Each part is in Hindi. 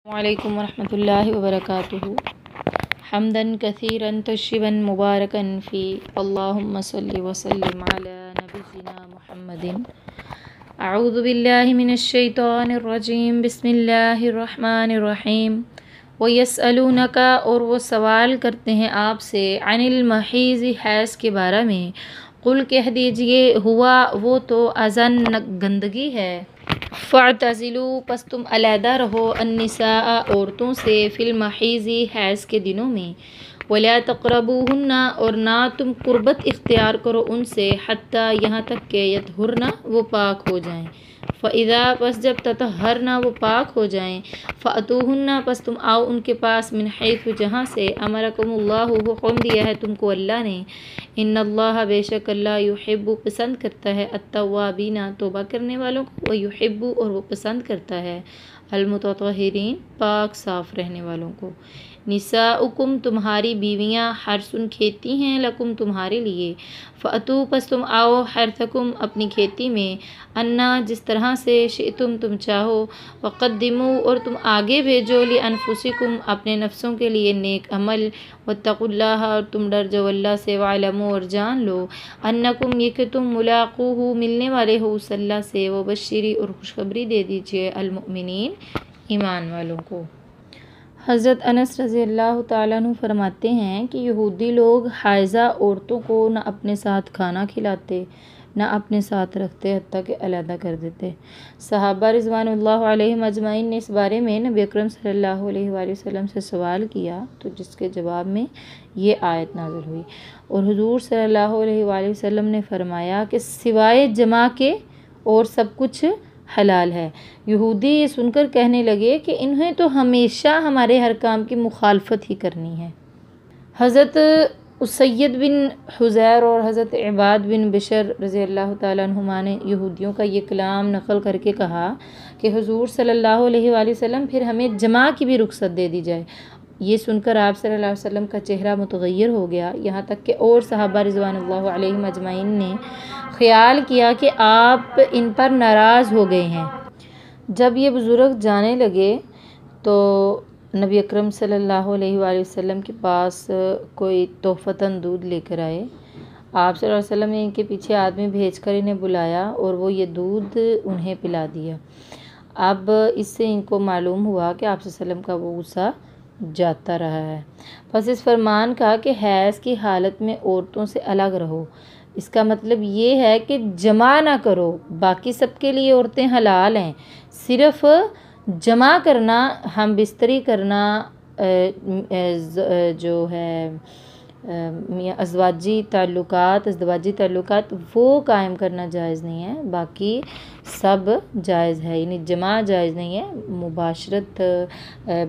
वालेकुम वरहमतुल्लाहि वबरकातुहू। हम्दन कसीरन तय्यिबन मुबारकन फ़ी, अल्लाहुम्मा सल्लि व सल्लिम अला नबिय्यिना मुहम्मदिन। अऊज़ु बिल्लाहि मिनश शैतानिर रजीम, बिस्मिल्लाहिर रहमानिर रहीम। व यसअलूनका, और वो सवाल करते हैं आपसे, अनिल महीज़, हैज़ के बारे में। कुल, कह दीजिए, हुआ वो तो अज़न, गंदगी है। फ़अतज़िलू, पस तुम अलहदा रहो, अन्निसाअ, औरतों से, फ़िल महीज़ि, हैज़ के दिनों में। वला तक़रबूहुन्ना, और ना तुम कुर्बत इख्तियार करो उनसे, हत्ता, यहाँ तक के यतहुरना, वो पाक हो जाएं। फ़इज़ा, पस जब ततहरना, वो पाक हो जाएं। फ़अतूहुन्ना, पस तुम आओ उनके पास, मिन हैथु, जहाँ से अमरकुमुल्लाहु, हुक्म दिया है तुमको अल्लाह ने। इन्नल्लाह, बेशक अल्लाह, युहिब्बु, पसंद करता है, अत्तव्वाबीना, तौबा करने वालों को, व युहिब्बु, और वो पसंद करता है, अलमुतत्तहिरीन, पाक साफ़ रहने वालों को। निसाउकुम, तुम्हारी बीवियाँ, हर्सुन, खेती हैं, लकुम, तुम्हारे लिए। फ़अतू, पस तुम आओ, हर्सकुम, अपनी खेती में, अन्ना, जिस तरह से, शिअतुम, तुम चाहो। वक़द्दिमू, और तुम आगे भेजो, लिअन्फुसिकुम, अपने नफ्सों के लिए, नेक अमल। वत्तक़ुल्लाह, और तुम डर जाओ अल्लाह से। वअलमू, और जान लो, अन्नकुम, ये कि तुम, मुलाक़ूहु, मिलने वाले हो उस अल्लाह से। वबश्शिरी, और खुशखबरी दे दीजिए, अलमुमिनीन, ईमान वालों को। हज़रत अनस रज़ियल्लाहु ताला अन्हु फरमाते हैं कि यहूदी लोग हाइज़ा औरतों को न अपने साथ खाना खिलाते, न अपने साथ रखते, हत्ता कि अलहदा कर देते। सहाबा रिज़वानुल्लाह अलैहिम अजमाइन ने इस बारे में नबी अकरम सल्लल्लाहु अलैहि वसल्लम से सवाल किया, तो जिसके जवाब में ये आयत नाज़िल हुई। और हुज़ूर सल्लल्लाहु अलैहि वसल्लम ने फरमाया कि सिवाय जमा के और सब कुछ हलाल है। यहूदी ये सुनकर कहने लगे कि इन्हें तो हमेशा हमारे हर काम की मुखालफत ही करनी है। हज़रत उसैयद बिन हुज़ैर और हज़रत इबाद बिन बिशर रज़ियल्लाहु ताला अन्हुमा ने यहूदियों का ये कलाम नक़ल करके कहा कि हुज़ूर सल्लल्लाहु अलैहि वसल्लम, फिर हमें जमा की भी रुख़सत दे दी जाए। ये सुनकर आप सल्लल्लाहु अलैहि वसल्लम का चेहरा मुतग़य्यर हो गया। यहाँ तक कि और सहाबा रिज़वानुल्लाह अलैहिम अजमाइन ने ख़याल किया कि आप इन पर नाराज़ हो गए हैं। जब ये बुज़ुर्ग जाने लगे तो नबी अकरम सल्लल्लाहु अलैहि वसल्लम के पास कोई तोहफ़तन दूध लेकर आए। आप सल्लल्लाहु अलैहि वसल्लम ने इनके पीछे आदमी भेजकर इन्हें बुलाया और वो ये दूध उन्हें पिला दिया। अब इससे इनको मालूम हुआ कि आप सल्लल्लाहु अलैहि वसल्लम का वो गुस्सा जाता रहा है। बस इस फरमान का कि हैज़ की हालत में औरतों से अलग रहो, इसका मतलब ये है कि जमा ना करो। बाकी सबके लिए औरतें हलाल हैं, सिर्फ़ जमा करना, हम बिस्तरी करना, जो है अज़वाजी ताल्लुकात वो कायम करना जायज़ नहीं है। बाकी सब जायज़ है, यानी जमा जायज़ नहीं है। मुबाशरत,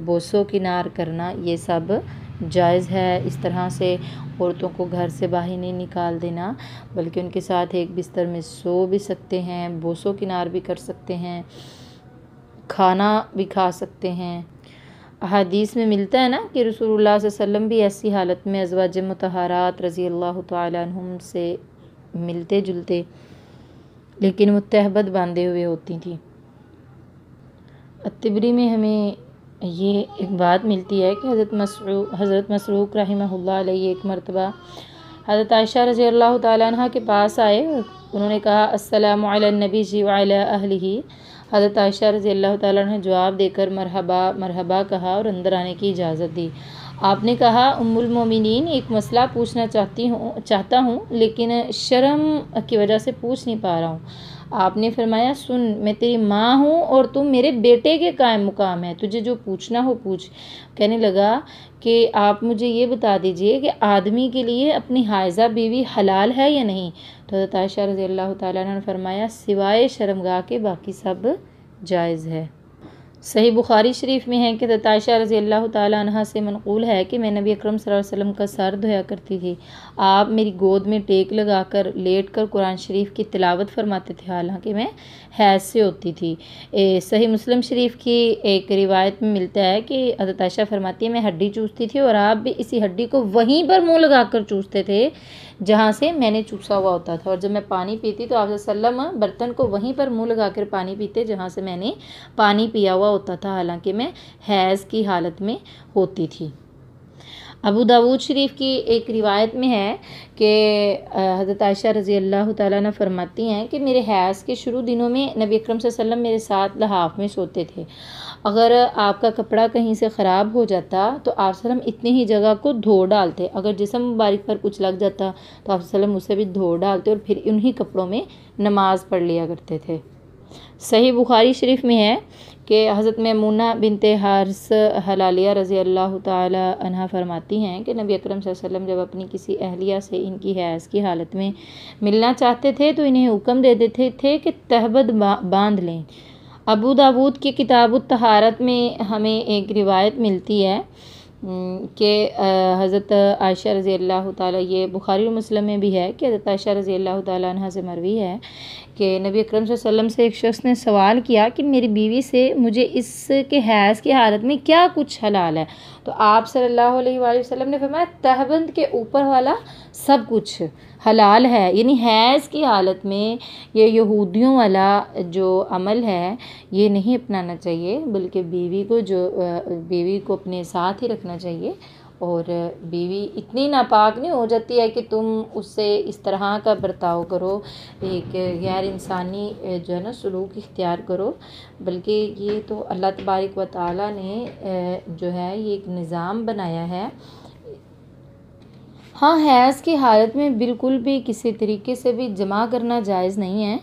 बोसो किनार करना, ये सब जायज़ है। इस तरह से औरतों को घर से बाहर नहीं निकाल देना, बल्कि उनके साथ एक बिस्तर में सो भी सकते हैं, बोसो किनार भी कर सकते हैं, खाना भी खा सकते हैं। हदीस में मिलता है ना कि रसूलुल्लाह सल्लल्लाहु अलैहि वसल्लम भी ऐसी हालत में अज़वाज मुतहरात रज़ियल्लाहु ताला अन्हुम से मिलते जुलते, लेकिन वो तहबत बांधे हुए होती थी। अत्तिबरी में हमें ये एक बात मिलती है कि हज़रत मसरूक रहमहुल्लाह अलैहि एक मरतबा हज़रत आयशा रज़ियल्लाहु ताला अन्हा के पास आए। उन्होंने कहा, अस्सलामु अलन नबी जी व अला अहलिही। हज़रत आयशा रज़ियल्लाहु ताला अन्हा ने जवाब देकर मरहबा मरहबा कहा और अंदर आने की इजाज़त दी। आपने कहा, उम्मुल मोमिनीन, एक मसला पूछना चाहता हूँ, लेकिन शर्म की वजह से पूछ नहीं पा रहा हूँ। आपने फरमाया, सुन, मैं तेरी माँ हूँ और तुम मेरे बेटे के कायम मुकाम है, तुझे जो पूछना हो पूछ। कहने लगा कि आप मुझे ये बता दीजिए कि आदमी के लिए अपनी हाइज़ा बीवी हलाल है या नहीं। तो हज़रत आयशा रज़ियल्लाहु ताला अन्हा ने फरमाया, सिवाय शर्मगाह के बाकी सब जायज़ है। सही बुखारी शरीफ में है कि हज़रत आयशा रज़ियल्लाहु ताला अन्हा से मनक़ूल है कि मैं नबी अकरम सल्लल्लाहु अलैहि वसल्लम का सर धोया करती थी। आप मेरी गोद में टेक लगाकर लेट कर कुरान शरीफ की तिलावत फरमाते थे, हालांकि मैं हैज़ से होती थी। सही मुस्लिम शरीफ की एक रिवायत में मिलता है कि हज़रत आयशा फरमाती है, मैं हड्डी चूसती थी और आप भी इसी हड्डी को वहीं पर मुँह लगा कर चूसते थे जहाँ से मैंने चूसा हुआ होता था। और जब मैं पानी पीती तो आप सल्लम बर्तन को वहीं पर मुँह लगा कर पानी पीते जहाँ से मैंने पानी पिया हुआ होता था, हालांकि मैं हैज़ की हालत में होती थी। अबू दाऊद शरीफ की एक रिवायत में है कि हज़रत आयशा रज़ी अल्लाह तआला अन्हा फरमाती हैं कि मेरे हैज़ के शुरू दिनों में नबी अकरम सल्लल्लाहु अलैहि वसल्लम मेरे साथ लहाफ में सोते थे। अगर आपका कपड़ा कहीं से ख़राब हो जाता तो आप सल्लम इतनी ही जगह को धो डालते, अगर जिस्म मुबारक पर कुछ लग जाता तो आप सल्लम उसे भी धो डालते और फिर उन्हीं कपड़ों में नमाज़ पढ़ लिया करते थे। सही बुखारी शरीफ में है कि हज़रत मैमूना बिनते हारिस हलालिया रज़ी अल्लाह ताला अन्हा फरमाती हैं कि नबी अकरम सल्लल्लाहु अलैहि वसल्लम जब अपनी किसी अहलिया से इनकी हैज़ की हालत में मिलना चाहते थे तो इन्हें हुक्म दे देते थे कि तहबद बांध लें। अबू दाऊद की किताबुत तहारत में हमें एक रिवायत मिलती है कि हज़रत आयशा रज़ी अल्लाह ताला, ये बुखारी और मुस्लिम में भी है कि हज़रत आयशा रज़ी अल्लाह ताला अन्हा से मरवी है कि नबी अकरम सल्लल्लाहु अलैहि वसल्लम से एक शख्स ने सवाल किया कि मेरी बीवी से मुझे इसके हैज़ की हालत में क्या कुछ हलाल है, तो आप सल्लल्लाहु अलैहि वसल्लम ने फरमाया तहबंद के ऊपर वाला सब कुछ हलाल है। यानी हैज़ की हालत में ये यहूदियों वाला जो अमल है ये नहीं अपनाना चाहिए, बल्कि बीवी को अपने साथ ही रखना चाहिए। और बीवी इतनी नापाक नहीं हो जाती है कि तुम उससे इस तरह का बर्ताव करो, एक गैर इंसानी जो है ना सलूक इख्तियार करो, बल्कि ये तो अल्लाह तबारक व तआला ने जो है ये एक निज़ाम बनाया है। हाँ, हैज़ की हालत में बिल्कुल भी किसी तरीके से भी जमा करना जायज़ नहीं है,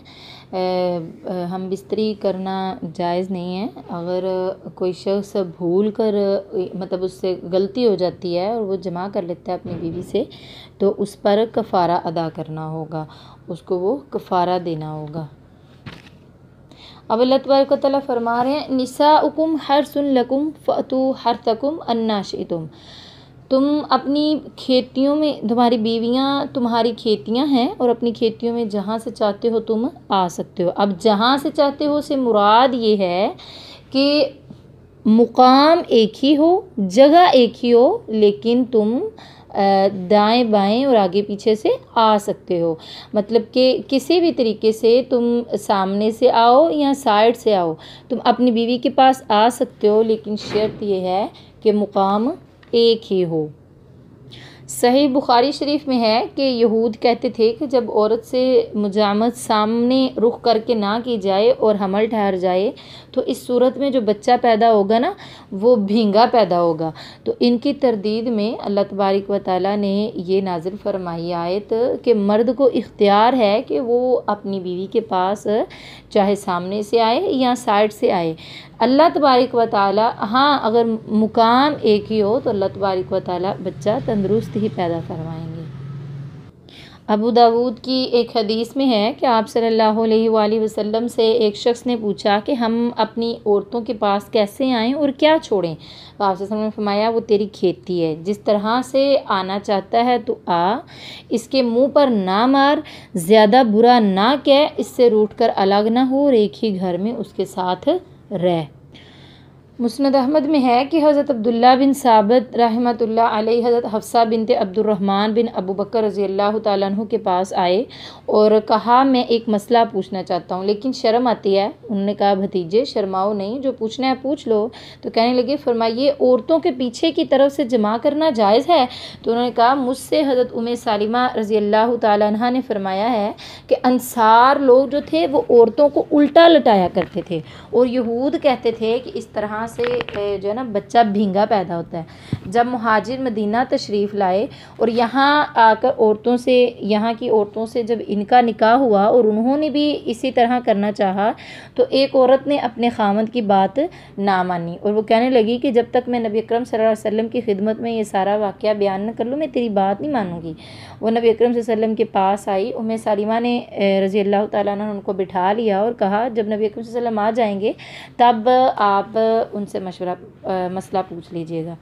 हम बिस्तरी करना जायज़ नहीं है। अगर कोई शख्स भूल कर मतलब उससे गलती हो जाती है और वो जमा कर लेता है अपनी बीवी से, तो उस पर कफ़ारा अदा करना होगा, उसको वो कफ़ारा देना होगा। अब अल्लाह तबारक व तआला फरमा रहे हैं निसाउकुम हर्सुन लकुम फ़अतू हर्सकुम अन्ना शिअतुम। तुम अपनी खेतियों में, तुम्हारी बीवियां तुम्हारी खेतियां हैं और अपनी खेतियों में जहाँ से चाहते हो तुम आ सकते हो। अब जहाँ से चाहते हो से मुराद ये है कि मुकाम एक ही हो, जगह एक ही हो, लेकिन तुम दाएं बाएं और आगे पीछे से आ सकते हो। मतलब कि किसी भी तरीके से तुम सामने से आओ या साइड से आओ, तुम अपनी बीवी के पास आ सकते हो, लेकिन शर्त यह है कि मुकाम एक ही हो। सही बुखारी शरीफ में है कि यहूद कहते थे कि जब औरत से मुजामत सामने रुख करके ना की जाए और हमल ठहर जाए तो इस सूरत में जो बच्चा पैदा होगा ना वो भींगा पैदा होगा। तो इनकी तरदीद में अल्लाह तबारक व तआला ने ये नाजिल फरमाई आयत कि मर्द को इख्तियार है कि वो अपनी बीवी के पास चाहे सामने से आए या साइड से आए। अल्लाह तबारक व तआला, हाँ अगर मुकाम एक ही हो तो अल्लाह तबारक व तआला बच्चा तंदुरुस्त ही पैदा फरमाएंगे। अबू दाऊद की एक हदीस में है कि आप सल्लल्लाहु अलैहि वसल्लम से एक शख्स ने पूछा कि हम अपनी औरतों के पास कैसे आएं और क्या छोड़ें। तो आप सल्लल्लाहु अलैहि वसल्लम ने फरमाया वो तेरी खेती है, जिस तरह से आना चाहता है तो आ, इसके मुंह पर ना मार, ज़्यादा बुरा ना कह, इससे रूठ कर अलग ना हो और एक ही घर में उसके साथ रह। मुस्नद अहमद में है कि हज़रत अब्दुल्ला बिन साबित रहमतुल्लाह अलैहि हज़रत हफ्सा बिनते अब्दुर्रहमान बिन अबू बकर रज़ी अल्लाह तआला अन्हु के पास आए और कहा मैं एक मसला पूछना चाहता हूँ, लेकिन शर्म आती है। उन्होंने कहा भतीजे शर्माओ नहीं, जो पूछना है पूछ लो। तो कहने लगे फरमाइए औरतों के पीछे की तरफ से जमा करना जायज़ है? तो उन्होंने कहा मुझसे हज़रत उम्मे सालिमा रज़ी अल्लाह तआला अन्हा ने फरमाया है कि अंसार लोग जो थे वो औरतों को उल्टा लटाया करते थे और यहूद कहते थे कि इस तरह से जो है ना बच्चा भींगा पैदा होता है। जब मुहाजिर मदीना तशरीफ़ लाए और यहाँ आकर औरतों से, यहाँ की औरतों से जब इनका निकाह हुआ और उन्होंने भी इसी तरह करना चाहा तो एक औरत ने अपने खामद की बात ना मानी और वो कहने लगी कि जब तक मैं नबी अकरम सल्लल्लाहु अलैहि वसल्लम की खिदमत में ये सारा वाक़या बयान न कर लूँ मैं तेरी बात नहीं मानूंगी। वो नबी अकरम सल्लल्लाहु अलैहि वसल्लम के पास आई, उम्मे सालिमा ने रज़ी अल्लाह तआला अन्हा उनको बिठा लिया और कहा जब नबी अकरम सल्लल्लाहु अलैहि वसल्लम आ जाएंगे तब आप उनसे मसला पूछ लीजिएगा।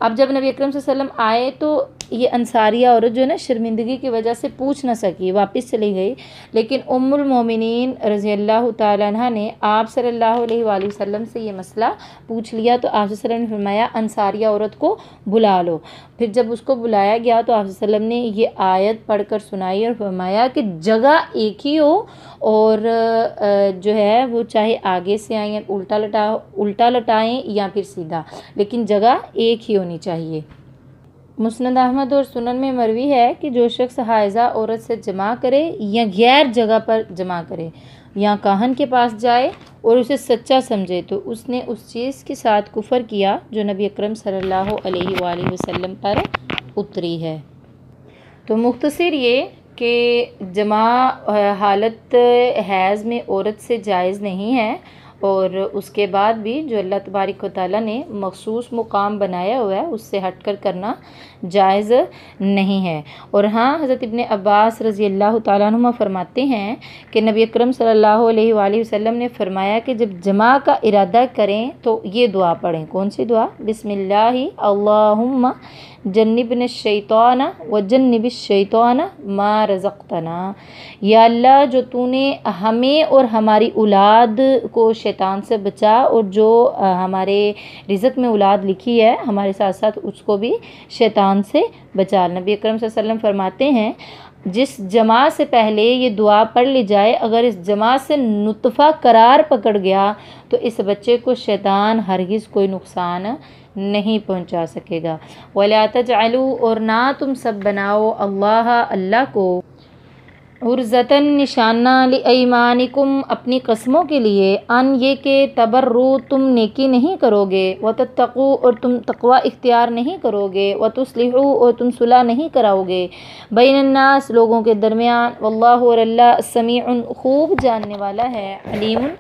अब जब नबी अकरम सल्लल्लाहु अलैहि वसल्लम आए तो ये अंसारिया औरत जो है ना शर्मिंदगी की वजह से पूछ ना सकी, वापस चली गई। लेकिन उम्मुल मोमिनीन रज़ी अल्लाह तआला अन्हा ने आप सल्लल्लाहु अलैहि वसल्लम से ये मसला पूछ लिया। तो आप सल्लल्लाहु अलैहि वसल्लम ने फरमाया अंसारिया औरत को बुला लो। फिर जब उसको बुलाया गया तो आप सल्लल्लाहु अलैहि वसल्लम ने ये आयत पढ़कर सुनाई और फरमाया कि जगह एक ही हो और जो है वो चाहे आगे से आए या उल्टा लटाएं या फिर सीधा, लेकिन जगह एक ही होनी चाहिए। मुस्नद अहमद और सुनन में मरवी है कि जो शख्स हाइज़ा औरत से जमा करे या गैर जगह पर जमा करे या काहन के पास जाए और उसे सच्चा समझे तो उसने उस चीज़ के साथ कुफर किया जो नबी अकरम सल्लल्लाहु अलैहि वसल्लम पर उतरी है। तो मुख्तसर ये कि जमा हालत हैज़ में औरत से जायज़ नहीं है और उसके बाद भी जो अल्लाह तबारक व तआला ने मखसूस मुकाम बनाया हुआ है उससे हटकर करना जायज़ नहीं है। और हाँ, हज़रत इब्ने अब्बास रज़ी अल्लाह तआला अन्हुमा फरमाते हैं कि नबी अकरम सल्लल्लाहु अलैहि वसल्लम ने फरमाया कि जब जमा का इरादा करें तो ये दुआ पढ़ें। कौन सी दुआ? बिस्मिल्लाहि अल्लाहुम्मा जन्निबना शैताना व जन्निबिश शैताना मा रज़क़तना। या अल्लाह, जो तूने हमें और हमारी औलाद को शैतान से बचा और जो हमारे रिज़्क़ में औलाद लिखी है हमारे साथ साथ उसको भी शैतान से बचा। नबी अकरम सल्लल्लाहु अलैहि वसल्लम फरमाते हैं जिस जमा से पहले ये दुआ पढ़ ली जाए, अगर इस जमा से नुतफ़ा करार पकड़ गया तो इस बच्चे को शैतान हरगिज़ कोई नुकसान नहीं पहुंचा सकेगा। वला तजअलू, और ना तुम सब बनाओ अल्लाह को उर्ज़तन निशाना लिअयमानिकुम, अपनी कस्मों के लिए, अन ये के तबर्रु, तुम नेकी नहीं करोगे, व तत्तक़ू, और तुम तक़वा इख्तियार नहीं करोगे, व तुस्लिहू, और तुम सुलह नहीं कराओगे, बैनन्नास, लोगों के दरमियान, वल्लाहु, और अल्लाह समीउन, खूब जानने वाला है, अलीमुन,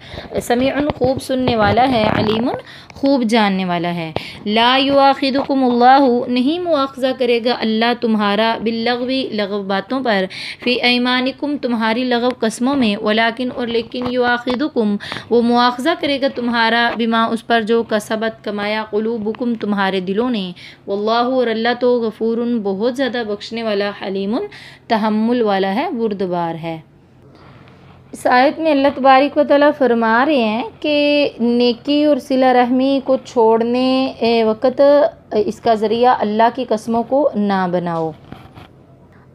समीउन, खूब सुनने वाला है, अलीमुन, खूब जानने वाला है। ला युआखिदुकुमुल्लाहु, नहीं मुआखज़ा करेगा अल्लाह तुम्हारा, बिल्लग़वी, लगव बातों पर, फ़ी ऐमानिकुम, तुम्हारी लगव कस्मों में, वलाकिन, और लेकिन, युआखिदुकुम, वो मुआखज़ा करेगा तुम्हारा, बिमा, उस पर जो कसबत, कमाया, क़ुलूबुकुम, तुम्हारे दिलों ने, वल्लाहु, और अल्लाह तो गफ़ूरुन, बहुत ज़्यादा बख्शने वाला, हलीमुन, तहम्मुल वाला है, बुर्दबार है। इस आयत में अल्लाह तबारक व तआला फरमा रहे हैं कि नेकी और सिला रहमी को छोड़ने वक़्त इसका ज़रिया अल्लाह की कस्मों को ना बनाओ।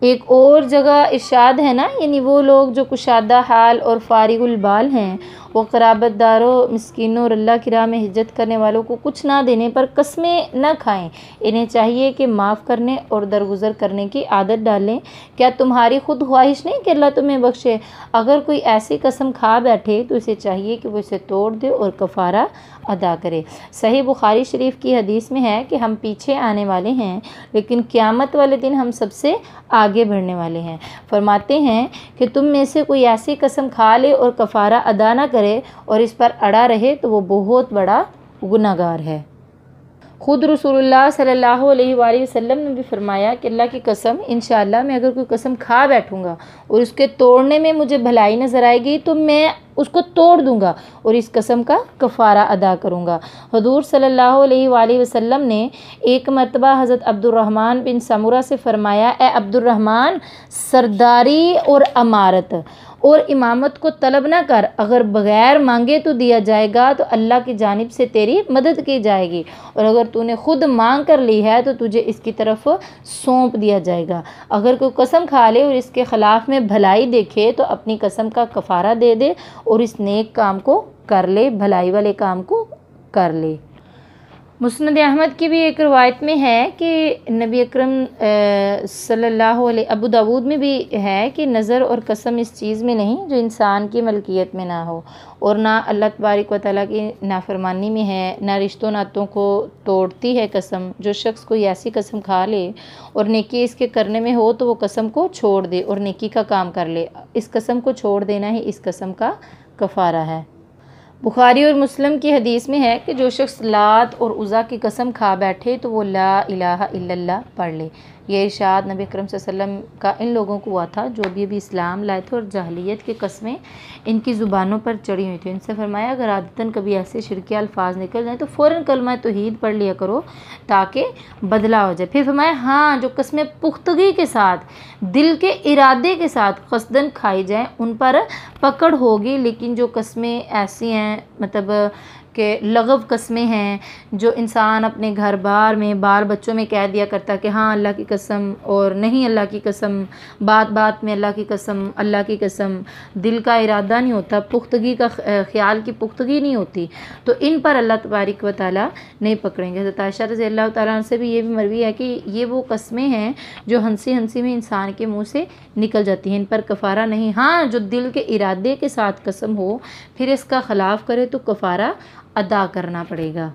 एक और जगह इरशाद है ना, यानी वो लोग जो कुशादा हाल और फारिगुल बाल हैं, वो क़राबतदारों, मिस्कीनों और अल्लाह की राह में हिज्जत करने वालों को कुछ ना देने पर कस्में न खाएं। इन्हें चाहिए कि माफ़ करने और दरगुज़र करने की आदत डालें। क्या तुम्हारी खुद ख्वाहिश नहीं कि अल्लाह तुम्हें बख्शे? अगर कोई ऐसी कसम खा बैठे तो इसे चाहिए कि वो इसे तोड़ दे और कफ़ारा अदा करे। सही बुखारी शरीफ की हदीस में है कि हम पीछे आने वाले हैं लेकिन क़यामत वाले दिन हम सबसे आगे बढ़ने वाले हैं। फरमाते हैं कि तुम में से कोई ऐसी कसम खा ले और कफ़ारा अदा ना करे और इस पर अड़ा रहे तो वो बहुत बड़ा गुनाहगार है। खुद रसूलुल्लाह सल्लल्लाहु अलैहि वसल्लम ने भी फरमाया कि अल्लाह की कसम, इंशाअल्लाह मैं अगर कोई कसम खा बैठूँगा और उसके तोड़ने में मुझे भलाई नज़र आएगी तो मैं उसको तोड़ दूँगा और इस कसम का कफ़ारा अदा करूँगा। हुज़ूर सल्लल्लाहु अलैहि वसल्लम ने एक मरतबा हज़रत अब्दुर्रहमान बिन समुरा से फ़रमाया, ए अब्दुर्रहमान, सरदारी और अमारत और इमामत को तलब ना कर, अगर बग़ैर मांगे तो दिया जाएगा तो अल्लाह की जानिब से तेरी मदद की जाएगी, और अगर तूने खुद मांग कर ली है तो तुझे इसकी तरफ सौंप दिया जाएगा। अगर कोई कसम खा ले और इसके ख़िलाफ़ में भलाई देखे तो अपनी कसम का कफ़ारा दे दे और इस नेक काम को कर ले, भलाई वाले काम को कर ले। मुस्नद अहमद की भी एक रवायत में है कि नबी अकरम सल्लल्लाहु अलैहि, अबू दाऊद में भी है कि नज़र और कसम इस चीज़ में नहीं जो इंसान की मलकियत में ना हो, और ना अल्लाह तबारक व तआला की नाफरमानी में है, ना रिश्तों नातों को तोड़ती है कसम। जो शख्स कोई ऐसी कसम खा ले और नेकी इसके करने में हो तो वो कसम को छोड़ दे और नेकी का काम कर ले। इस कसम को छोड़ देना ही इस कसम का कफ़ारा है। बुखारी और मुस्लिम की हदीस में है कि जो शख्स लात और उज़ा की कसम खा बैठे तो वो ला इलाहा इल्लल्लाह पढ़ ले। ये इरशाद नबी अकरम सल्लल्लाहु अलैहि वसल्लम का इन लोगों को हुआ था जो अभी इस्लाम लाए थे और जाहिलियत की कस्में इनकी ज़ुबानों पर चढ़ी हुई थी। इनसे फरमाया अगर आदतन कभी ऐसे शिरकी अल्फाज निकल जाए तो फ़ौरन कलमा तौहीद पढ़ लिया करो ताकि बदला हो जाए। फिर फरमाया हाँ, जो कस्में पुख्तगी के साथ दिल के इरादे के साथ क़स्दन खाई जाएँ उन पर पकड़ होगी, लेकिन जो कस्में ऐसी हैं मतलब कि लगव कस्में हैं जो इंसान अपने घर बार में बाल बच्चों में कह दिया करता कि हाँ अल्लाह की कसम और नहीं अल्लाह की कसम, बात बात में अल्लाह की कसम, अल्लाह की कसम, दिल का इरादा नहीं होता, पुख्तगी का ख्याल की पुख्तगी नहीं होती, तो इन पर अल्लाह तबारक व तआला नहीं पकड़ेंगे। हज़रत आयशा रज़ियल्लाहु तआला अन्हा से भी ये भी मरवी है कि ये वो कस्में हैं जो हंसी हंसी में इंसान के मुँह से निकल जाती हैं, इन पर कफ़ारा नहीं। हाँ, जो दिल के इरादे के साथ कसम हो फिर इसका ख़िलाफ़ करे तो कफ़ारा अदा करना पड़ेगा।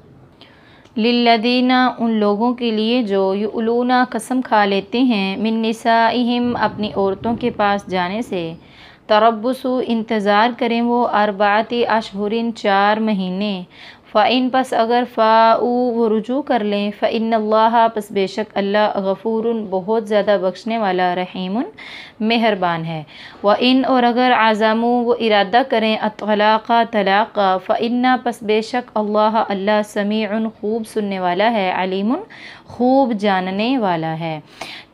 लिल्लदीना उन लोगों के लिए जो युलूना कसम खा लेते हैं मिन निसाइहिम अपनी औरतों के पास जाने से, तरब्बुसु इंतज़ार करें वो अरबाती अशहुरिन 4 महीने, फ़इन पस अगर फ़ाऊ वो रुजू कर लें, फ़इन्नल्लाह पस बेशक अल्लाह गफ़ूरुन बहुत ज़्यादा बख्शने वाला, रहीमुन मेहरबान है। व इन और अगर आज़ामू वो इरादा करें अत्तलाक़ा तलाक़, फ़इन्ना पस बेशक अल्लाह अल्लाह समीउन खूब सुनने वाला है, अलीमुन खूब जानने वाला है।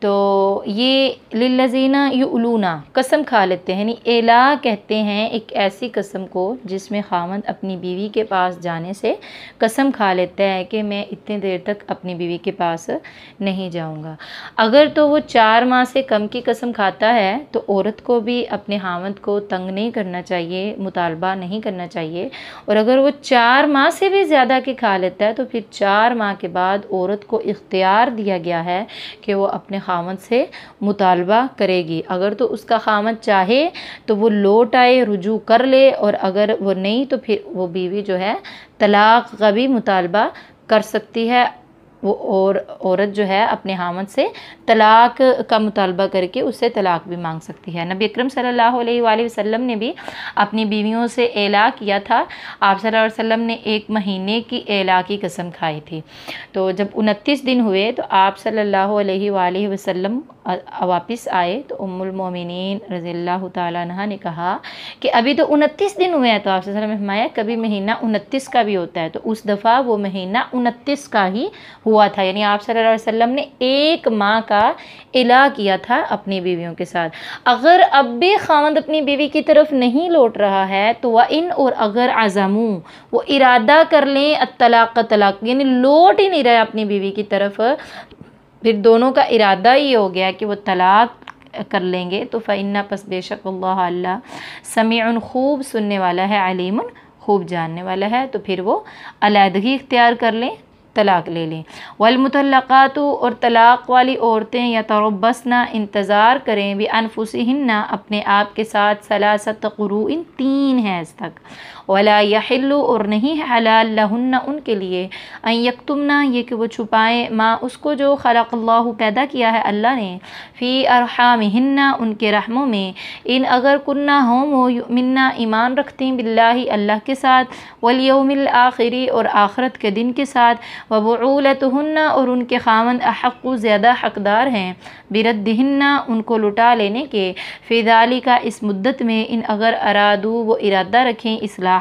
तो ये लिल्लज़ीना युलूना कसम खा लेते हैं, यानी एला कहते हैं एक ऐसी कसम को जिसमें खामद अपनी बीवी के पास जाने से कसम खा लेता है कि मैं इतनी देर तक अपनी बीवी के पास नहीं जाऊंगा। अगर तो वो 4 माह से कम की कसम खाता है तो औरत को भी अपने खामद को तंग नहीं करना चाहिए, मुतालबा नहीं करना चाहिए। और अगर वो 4 माह से भी ज़्यादा की खा लेता है तो फिर 4 माह के बाद औरत को इख्तियार दिया गया है कि वो अपने खामद से मुतालबा करेगी। अगर तो उसका खामद चाहे तो वो लौट आए, रुजू कर ले, और अगर वो नहीं तो फिर वो बीवी जो है तलाक़ का भी मुतालबा कर सकती है। वो और औरत जो है अपने हामद से तलाक़ का मुतालबा करके उससे तलाक़ भी मांग सकती है। नबी अकरम सल्लल्लाहु अलैहि वसल्लम ने भी अपनी बीवियों से एला किया था। आप सल्लल्लाहु अलैहि वसल्लम ने 1 महीने की एला की कसम खाई थी। तो जब 29 दिन हुए तो आप सल्लल्लाहु अलैहि वसल्लम वापस आए तो उम्मुल मोमिनीन रज़ियल्लाहु ताला अन्हा ने कहा कि अभी तो 29 दिन हुए हैं। तो आप सल्लल्लाहु अलैहि वसल्लम ने फरमाया कभी महीना 29 का भी होता है, तो उस दफ़ा वो महीना 29 का ही हुआ था, यानी आप सल्लल्लाहु अलैहि वसल्लम ने 1 माह का इला किया था अपनी बीवियों के साथ। अगर अब भी खामद अपनी बीवी की तरफ नहीं लौट रहा है तो वह इन और अगर आज़मू वो इरादा कर लें तलाक़ यानी लौट ही नहीं रहा अपनी बीवी की तरफ, फिर दोनों का इरादा ये हो गया कि वो तलाक़ कर लेंगे, तो फ़इन्ना पस बेशक अल्लाह अल्लाह समीउन खूब सुनने वाला है, अलीमुन खूब जानने वाला है। तो फिर वो अलहदगी इख्तियार कर लें, तलाक़ ले लें। वल्मुतल्लक़ातु और तलाक़ वाली औरतें यतरब्बसना इंतज़ार करें भी अनफुसिहिन्ना अपने आप के साथ सलासत क़ुरूइन 3 हैज़ तक। वला यहिल्लु और नहीं है हलाल लहुन्ना उनके लिए अन यक्तुमना ये कि वो छुपाएँ माँ उसको जो खलक़ल्लाहु पैदा किया है अल्लाह ने फ़ी अरहामिहिन्ना उनके रहमों में, इन अगर कुन्ना होम हो युमिन्ना ईमान रखती हैं बिल्लाहि अल्लाह के साथ, वल यौमिल आखिरी और आखरत के दिन के साथ, व बुऊलतुहुन्ना और उनके खामन अहक्कु ज़्यादा हकदार हैं बिरद्दिहिन्ना उनको लुटा लेने के, फ़ी ज़ालिका इस मुद्दत में, इन अगर अरादू वो इरादा रखें इस्लाहन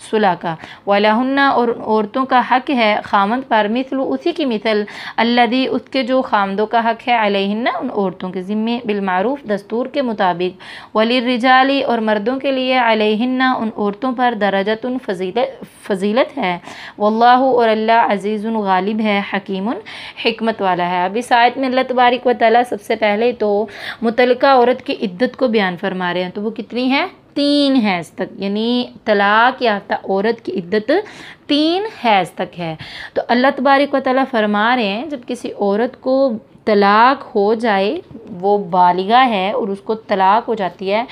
सुलह का, वलहुन्ना और औरतों का हक है खामद पर मिथल उसी की मिसल अल्लदी उसके जो खामदों का हक है अलैहिन्ना उन औरतों के ज़िम्मे बिलमारूफ़ दस्तूर के मुताबिक, वलिर्रिजाली और मर्दों के लिए अलैहिन्ना उन औरतों पर दरजतुन फ़जीलत है, वल्लाहु और अल्लाह अज़ीज़ुन गालिब है, हकीमुन हिकमत वाला है। अब इस आयत में अल्लाह तबारक व तआला सबसे पहले तो मुतल्लिका औरत की इद्दत को बयान फरमा रहे हैं। तो वो कितनी है? 3 हैज़ तक, यानी तलाक़ याफ्ता औरत की इद्दत 3 हैज़ तक है। तो अल्लाह तबारक व तआला फरमा रहे हैं जब किसी औरत को तलाक़ हो जाए, वो बालिगा है और उसको तलाक़ हो जाती है,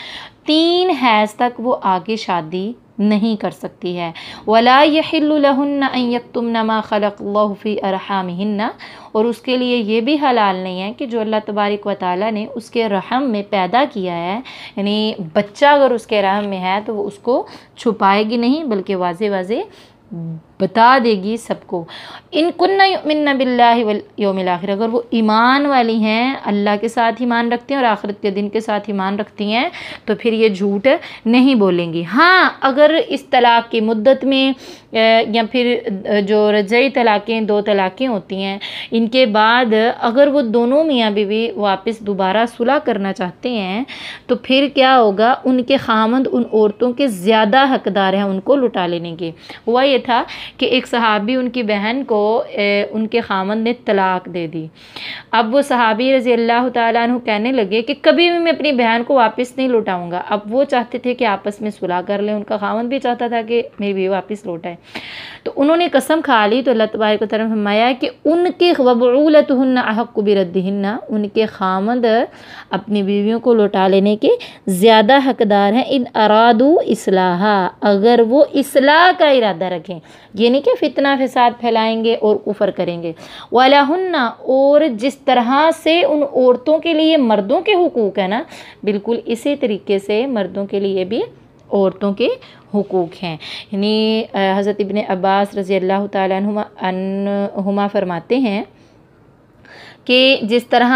3 हैज़ तक वो आगे शादी नहीं कर सकती है। वला यहिल्लु लहुन्ना अन यक्तुमना मा खलक़ल्लाहु फ़ी अरहामिहिन्ना और उसके लिए ये भी हलाल नहीं है कि जो अल्लाह तबारक व तआला ने उसके रहम में पैदा किया है, यानी बच्चा अगर उसके रहम में है तो वो उसको छुपाएगी नहीं बल्कि वाज़े वाज़े बता देगी सबको। इन कुन्ना युमिन्ना बिल्लाहि वल यौमिल आखिर, अगर वो ईमान वाली हैं, अल्लाह के साथ ईमान रखती हैं और आखिरत के दिन के साथ ईमान रखती हैं, तो फिर ये झूठ नहीं बोलेंगी। हाँ, अगर इस तलाक की मुद्दत में या फिर जो रजई तलाक़ें, 2 तलाक़ें होती हैं, इनके बाद अगर वो दोनों मियाँ बीवी वापस दोबारा सुलह करना चाहते हैं, तो फिर क्या होगा, उनके खामंद उन औरतों के ज़्यादा हकदार हैं उनको लुटा लेने के। हुआ ये था कि एक सहाबी उनकी बहन को उनके खामंद ने तलाक दे दी। अब वो सहाबी रज़ी अल्लाह तआला अन्हु कहने लगे कि कभी भी मैं अपनी बहन को वापस नहीं लौटाऊंगा। अब वो चाहते थे कि आपस में सुलह कर लें, उनका खामंद भी चाहता था कि मेरी बीवी वापस लौटाए। तो उन्होंने कसम खा ली, तो अल्लाह तबारक व तआला ने फरमाया कि उनके वबूलतुहुन्ना अहक्कु बिरद्दिहिन्ना, उनके खामंद अपनी बीवियों को लौटा लेने के ज़्यादा हकदार हैं। इन अरादू इस्लाहा, अगर वो इस्लाह का इरादा रखें, ये नहीं कि फितना फसाद फैलाएंगे और कुफर करेंगे। वलहुन्ना, और जिस तरह से उन औरतों के लिए मर्दों के हुकूक है ना, बिल्कुल इसी तरीके से मर्दों के लिए भी औरतों के हुकूक हैं। यानी हज़रत इब्ने अब्बास रज़ी अल्लाह तआला अन्हुमा फरमाते हैं कि जिस तरह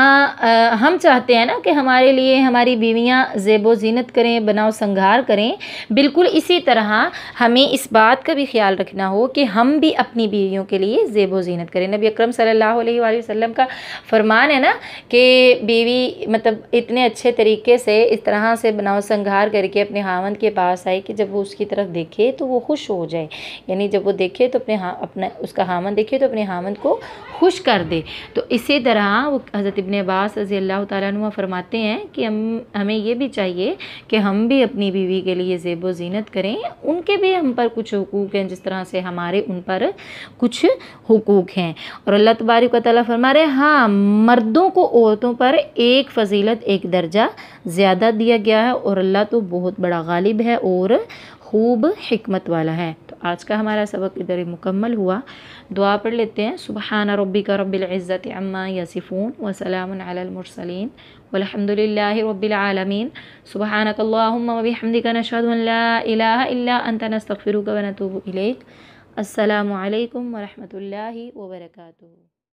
हम चाहते हैं ना कि हमारे लिए हमारी बीवियां ज़ेबो ज़ीनत करें, बनाव संगार करें, बिल्कुल इसी तरह हमें इस बात का भी ख्याल रखना हो कि हम भी अपनी बीवियों के लिए ज़ेबो ज़ीनत करें। नबी अकरम सल्लल्लाहु अलैहि वसल्लम का फरमान है ना कि बीवी मतलब इतने अच्छे तरीके से इस तरह से बनाव संगार करके अपने खामंद के पास आए कि जब वो उसकी तरफ देखे तो वो खुश हो जाए। यानी जब वो देखे तो अपना उसका खामंद देखे तो अपने खामंद को खुश कर दे। तो इसी तरह वो हज़रत इब्ने अब्बास रज़ी अल्लाह तआला अन्हु फरमाते हैं कि हमें ये भी चाहिए कि हम भी अपनी बीवी के लिए ज़ेबो ज़ीनत करें, उनके भी हम पर कुछ हुकूक हैं जिस तरह से हमारे उन पर कुछ हुकूक हैं। और अल्लाह तबारक व तआला फरमा रहे हैं, हाँ, मर्दों को औरतों पर एक फ़जीलत, एक दर्जा ज़्यादा दिया गया है और अल्लाह तो बहुत बड़ा गालिब है और खूब हिकमत वाला है। तो आज का हमारा सबक इधर ही मुकम्मल हुआ। दुआ पढ़ लेते हैं। सुबहान रब्बिका रब्बिल इज़्ज़ति अम्मा यसिफून व सलामुन अलल मुरसलीन वल्हम्दुलिल्लाहि रब्बिल आलमीन। सुबहानकल्लाहुम्मा व बिहम्दिका नशहदु अन ला इलाहा इल्ला अंता नस्तगफिरुका व नतूबु इलैक। अस्सलामु अलैकुम व रहमतुल्लाहि व बरकातुहू।